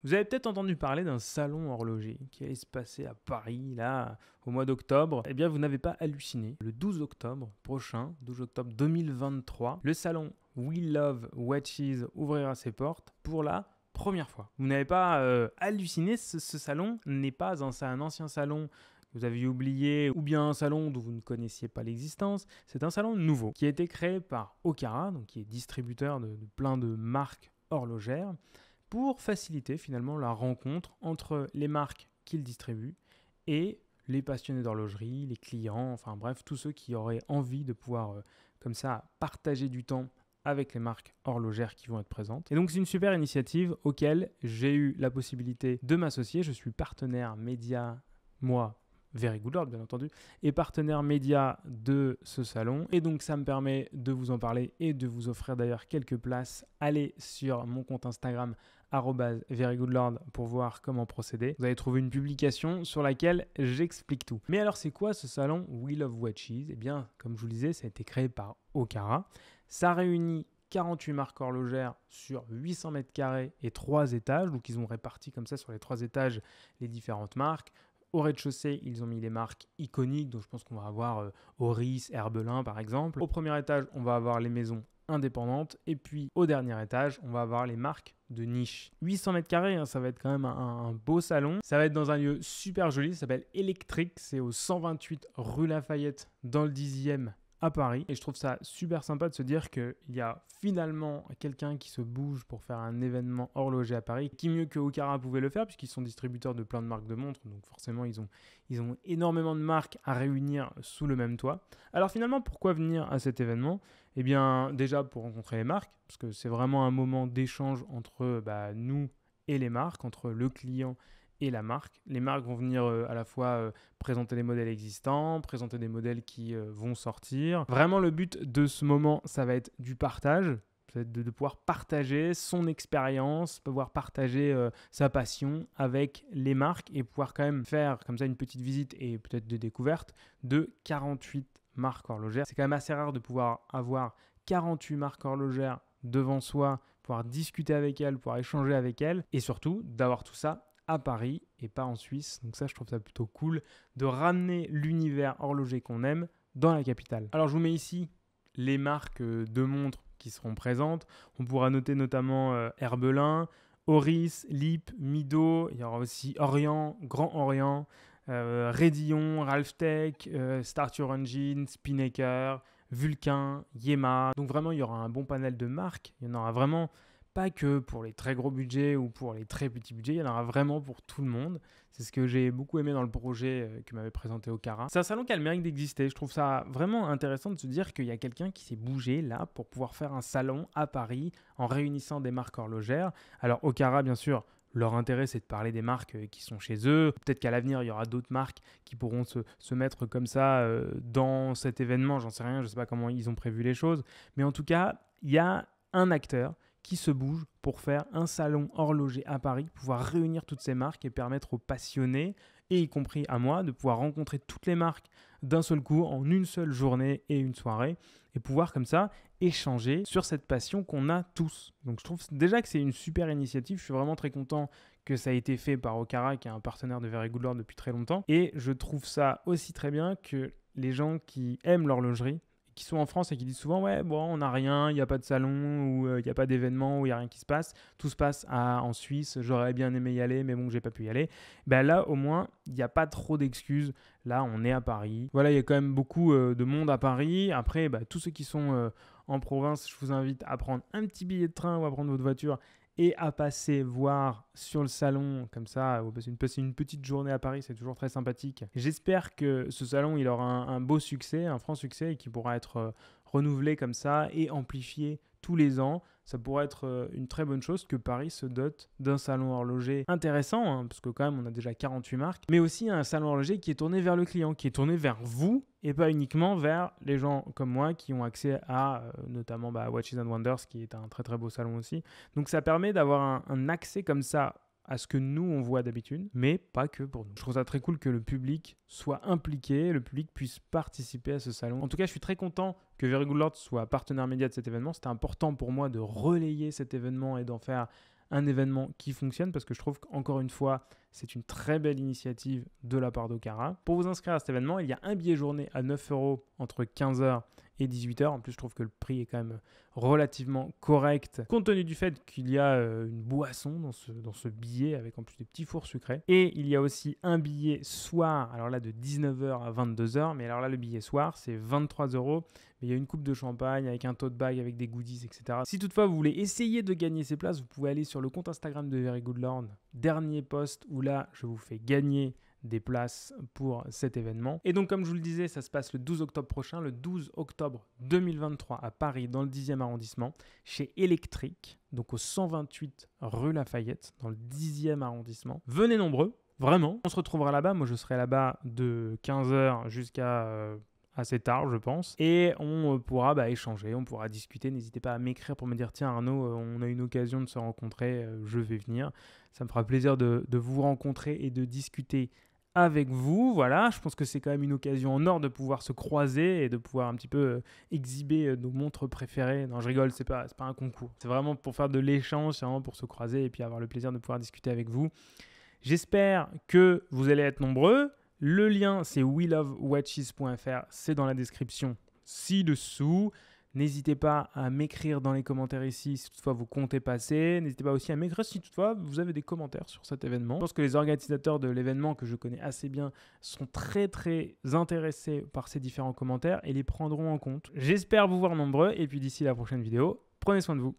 Vous avez peut-être entendu parler d'un salon horloger qui allait se passer à Paris, là, au mois d'octobre. Eh bien, vous n'avez pas halluciné. Le 12 octobre prochain, 12 octobre 2023, le salon We Love Watches ouvrira ses portes pour la première fois. Vous n'avez pas halluciné, ce salon n'est pas un ancien salon que vous aviez oublié ou bien un salon dont vous ne connaissiez pas l'existence. C'est un salon nouveau qui a été créé par Okara, donc qui est distributeur de plein de marques horlogères, pour faciliter finalement la rencontre entre les marques qu'ils distribuent et les passionnés d'horlogerie, les clients, enfin bref, tous ceux qui auraient envie de pouvoir comme ça partager du temps avec les marques horlogères qui vont être présentes. Et donc c'est une super initiative auquel j'ai eu la possibilité de m'associer. Je suis partenaire média, moi, Very Good Lord bien entendu, et partenaire média de ce salon. Et donc ça me permet de vous en parler et de vous offrir d'ailleurs quelques places. Allez sur mon compte Instagram @verygoodlord pour voir comment procéder. Vous allez trouver une publication sur laquelle j'explique tout. Mais alors c'est quoi ce salon We Love Watches? Eh bien, comme je vous le disais, ça a été créé par Okara. Ça réunit 48 marques horlogères sur 800 mètres carrés et 3 étages. Donc ils ont réparti comme ça sur les 3 étages les différentes marques. Au rez-de-chaussée, ils ont mis les marques iconiques, donc je pense qu'on va avoir Oris, Herbelin par exemple. Au premier étage, on va avoir les maisons indépendantes. Et puis au dernier étage, on va avoir les marques de niche. 800 mètres carrés, hein, ça va être quand même un beau salon. Ça va être dans un lieu super joli, ça s'appelle Electric. C'est au 128 rue Lafayette, dans le 10e à Paris. Et je trouve ça super sympa de se dire qu'il y a finalement quelqu'un qui se bouge pour faire un événement horloger à Paris. Qui mieux que Okara pouvait le faire puisqu'ils sont distributeurs de plein de marques de montres. Donc forcément, ils ont énormément de marques à réunir sous le même toit. Alors finalement, pourquoi venir à cet événement? Eh bien, déjà pour rencontrer les marques, parce que c'est vraiment un moment d'échange entre nous et les marques, entre le client et la marque. Les marques vont venir à la fois présenter les modèles existants, présenter des modèles qui vont sortir. Vraiment, le but de ce moment, ça va être du partage. Ça va être de pouvoir partager son expérience, pouvoir partager sa passion avec les marques et pouvoir quand même faire comme ça une petite visite et peut-être de découverte de 48 marques horlogères. C'est quand même assez rare de pouvoir avoir 48 marques horlogères devant soi, pouvoir discuter avec elles, pouvoir échanger avec elles et surtout d'avoir tout ça à Paris et pas en Suisse. Donc ça, je trouve ça plutôt cool de ramener l'univers horloger qu'on aime dans la capitale. Alors, je vous mets ici les marques de montres qui seront présentes. On pourra noter notamment Herbelin, Oris, Lip, Mido. Il y aura aussi Orient, Grand Orient, Rédillon, Ralphtech, Start Your Engine, Spinnaker, Vulcain, Yema. Donc vraiment, il y aura un bon panel de marques. Il y en aura vraiment pas que pour les très gros budgets ou pour les très petits budgets, il y en aura vraiment pour tout le monde. C'est ce que j'ai beaucoup aimé dans le projet que m'avait présenté Okara. C'est un salon qui a le mérite d'exister. Je trouve ça vraiment intéressant de se dire qu'il y a quelqu'un qui s'est bougé là pour pouvoir faire un salon à Paris en réunissant des marques horlogères. Alors Okara, bien sûr, leur intérêt, c'est de parler des marques qui sont chez eux. Peut-être qu'à l'avenir, il y aura d'autres marques qui pourront se mettre comme ça dans cet événement. J'en sais rien, je ne sais pas comment ils ont prévu les choses. Mais en tout cas, il y a un acteur qui se bouge pour faire un salon horloger à Paris, pouvoir réunir toutes ces marques et permettre aux passionnés, et y compris à moi, de pouvoir rencontrer toutes les marques d'un seul coup en une seule journée et une soirée et pouvoir comme ça échanger sur cette passion qu'on a tous. Donc je trouve déjà que c'est une super initiative. Je suis vraiment très content que ça a été fait par Okara, qui est un partenaire de Very Good Lord depuis très longtemps. Et je trouve ça aussi très bien que les gens qui aiment l'horlogerie, qui sont en France et qui disent souvent ouais bon on n'a rien, il n'y a pas de salon ou il n'y a pas d'événement où il n'y a rien qui se passe, tout se passe en Suisse, j'aurais bien aimé y aller mais bon j'ai pas pu y aller. Ben là au moins il n'y a pas trop d'excuses, là on est à Paris, voilà il y a quand même beaucoup de monde à Paris. Après tous ceux qui sont en province, je vous invite à prendre un petit billet de train ou à prendre votre voiture et à passer voir sur le salon comme ça, ou passer une petite journée à Paris, c'est toujours très sympathique. J'espère que ce salon il aura un beau succès, un franc succès et qu'il pourra être renouvelé comme ça et amplifié tous les ans. Ça pourrait être une très bonne chose que Paris se dote d'un salon horloger intéressant, hein, parce que quand même on a déjà 48 marques, mais aussi un salon horloger qui est tourné vers le client, qui est tourné vers vous et pas uniquement vers les gens comme moi qui ont accès à notamment Watches and Wonders, qui est un très très beau salon aussi. Donc ça permet d'avoir un accès comme ça à ce que nous on voit d'habitude, mais pas que pour nous. Je trouve ça très cool que le public soit impliqué, le public puisse participer à ce salon. En tout cas, je suis très content que Very Good Lord soit partenaire média de cet événement. C'était important pour moi de relayer cet événement et d'en faire un événement qui fonctionne parce que je trouve qu'encore une fois, c'est une très belle initiative de la part d'Okara. Pour vous inscrire à cet événement, il y a un billet journée à 9 € entre 15h et 18h. En plus, je trouve que le prix est quand même relativement correct compte tenu du fait qu'il y a une boisson dans ce billet avec en plus des petits fours sucrés. Et il y a aussi un billet soir, alors là de 19h à 22h, mais alors là le billet soir c'est 23 €. Mais il y a une coupe de champagne avec un tote bag, avec des goodies, etc. Si toutefois vous voulez essayer de gagner ces places, vous pouvez aller sur le compte Instagram de Very Good Lord. Dernier post où là je vous fais gagner des places pour cet événement. Et donc comme je vous le disais, ça se passe le 12 octobre prochain, le 12 octobre 2023 à Paris, dans le 10e arrondissement, chez Electric, donc au 128 rue Lafayette, dans le 10e arrondissement. Venez nombreux, vraiment. On se retrouvera là-bas. Moi, je serai là-bas de 15h jusqu'à assez tard, je pense. Et on pourra échanger, on pourra discuter. N'hésitez pas à m'écrire pour me dire « Tiens Arnaud, on a une occasion de se rencontrer, je vais venir ». Ça me fera plaisir de vous rencontrer et de discuter avec vous. Voilà, je pense que c'est quand même une occasion en or de pouvoir se croiser et de pouvoir un petit peu exhiber nos montres préférées. Non, je rigole, c'est pas un concours. C'est vraiment pour faire de l'échange, c'est vraiment pour se croiser et puis avoir le plaisir de pouvoir discuter avec vous. J'espère que vous allez être nombreux. Le lien, c'est welovewatches.fr. C'est dans la description ci-dessous. N'hésitez pas à m'écrire dans les commentaires ici si toutefois vous comptez passer. N'hésitez pas aussi à m'écrire si toutefois vous avez des commentaires sur cet événement. Je pense que les organisateurs de l'événement, que je connais assez bien, sont très très intéressés par ces différents commentaires et les prendront en compte. J'espère vous voir nombreux et puis d'ici la prochaine vidéo, prenez soin de vous.